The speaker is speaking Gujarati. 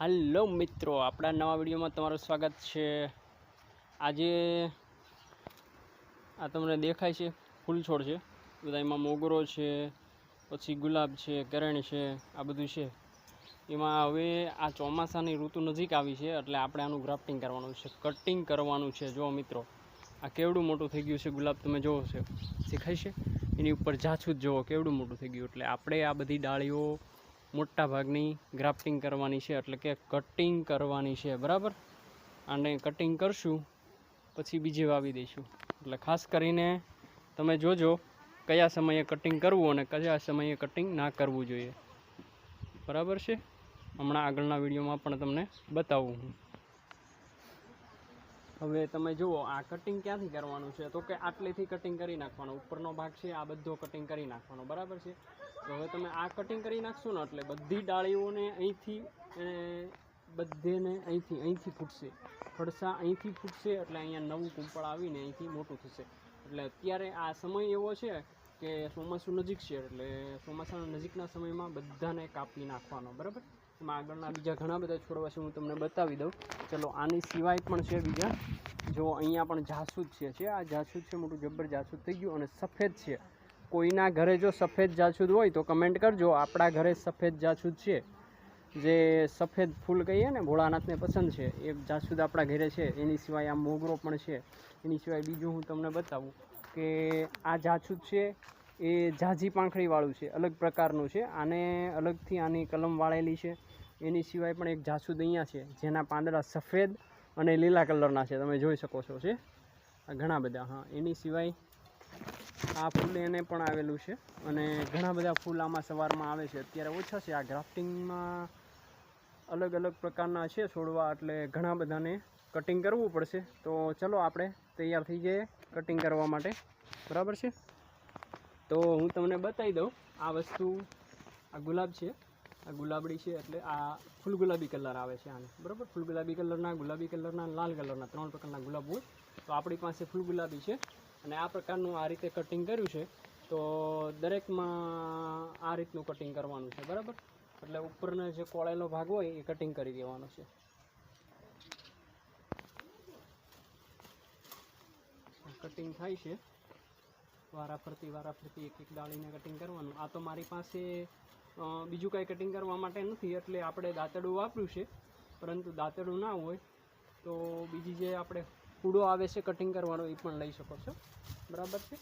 हेलो मित्रों, अपना नवा विडियो में तमारुं स्वागत है। आज आ तमने देखाय छे फूल छोड़ है, बधा एमां मोगरो है, पछी गुलाब है, करेण है, आ बधुं छे। एमां हवे आ ચોમાસાની ऋतु नजीक आवी छे એટલે આપણે આનું ગ્રાફ્ટિંગ કરવાનું છે, કટિંગ કરવાનું છે। જો મિત્રો આ કેવડું મોટું થઈ ગયું છે ગુલાબ, તમે જોવો છો, દેખાય છે એની ઉપર જાછૂત જોવો કેવડું મોટું થઈ ગયું। એટલે આપણે આ બધી ડાળીઓ મોટા भागनी ग्राफ्टिंग करवानी है, एटले के कटिंग करवानी है। बराबर, आने कटिंग करशुं पछी बीजे वावी दईशुं। एटले खास करीने तमे जोजो कया समये कटिंग करवुं अने कया समये कटिंग ना करवुं जोईए। बराबर छे, हमणां आगळना विडियोमां पण तमने बतावुं छुं। हवे तमे जुओ आ कटिंग क्यांथी करवानुं छे, तो के आटलेथी कटिंग करी नाखवानुं। उपरनो भाग छे आ बधो कटिंग करी नाखवानो। बराबर छे, तो हवे तमे आ कटिंग करी नाखशो ने एटले बधी डाळीओने અહીંથી બધેને અહીંથી ફૂટશે, ફળસા અહીંથી ફૂટશે, એટલે અહીંયા નવું કુંપળ આવીને અહીંથી મોટું થશે। એટલે અત્યારે આ સમય એવો છે કે ચોમાસું નજીક છે, એટલે ચોમાસાના નજીકના સમયમાં બધાને કાપી નાખવાનો। બરાબર, એમાં આગળના બીજા ઘણા બધા છોડવા છે, હું તમને બતાવી દઉં। ચલો, આની સિવાય પણ છે બીજા। જો અહીંયા પણ જાસૂદ છે, આ જાસૂદ છે, મોટું જબ્બર જાસૂદ થઈ ગયું, અને સફેદ છે। કોઈના ઘરે જો સફેદ જાસૂદ હોય તો કમેન્ટ કરજો। આપણા ઘરે સફેદ જાસૂદ છે, જે સફેદ ફૂલ કહીએ ને, ભોળાનાથને પસંદ છે, એ જાસૂદ આપણા ઘરે છે। એની સિવાય આ મોગરો પણ છે। એની સિવાય બીજું હું તમને બતાવું કે આ જાસૂદ છે એ ઝાઝી પાંખડીવાળું છે, અલગ પ્રકારનું છે। આને અલગથી આની કલમ વાળેલી છે। એની સિવાય પણ એક જાસૂદ અહીંયા છે, જેના પાંદડા સફેદ અને લીલા કલરના છે, તમે જોઈ શકો છો છે આ ઘણા બધા। હા, એની સિવાય આ ફૂલ એને પણ આવેલું છે, અને ઘણા બધા ફૂલ આમાં સવારમાં આવે છે। અત્યારે ઓછા છે, આ ગ્રાફ્ટિંગમાં अलग अलग प्रकारना छे छोड़वा, एटले घणा बधाने कटिंग करवुं पड़शे। तो चलो आपणे तैयार थई जाइए कटिंग करवा माटे। बराबर छे, तो हूँ तमने बतावी दऊं। आ वस्तु आ गुलाब छे, आ गुलाबड़ी छे, एटले आ फूल गुलाबी कलर आवे छे आने। बराबर, फूल गुलाबी कलरना, लाल कलरना 3 प्रकारना गुलाब होय। तो आपणी पासे फूल गुलाबी छे, अने आ प्रकारनुं आ रीते कटिंग कर्युं छे। तो दरेकमां आ रीतनुं कटिंग करवानुं छे। बराबर, એટલે ઉપરનો જે કોળેલો ભાગ હોય એ કટિંગ કરી દેવાનો છે। કટિંગ થાય છે વારાફરતી એક એક ડાળીને કટિંગ કરવાનું। આ તો મારી પાસે બીજું કાંઈ કટિંગ કરવા માટે નથી, એટલે આપણે દાંતરડું વાપર્યું છે। પરંતુ દાંતરડું ના હોય તો બીજી જે આપણે ફૂડો આવે છે કટિંગ કરવાનો, એ પણ લઈ શકો છો। બરાબર છે।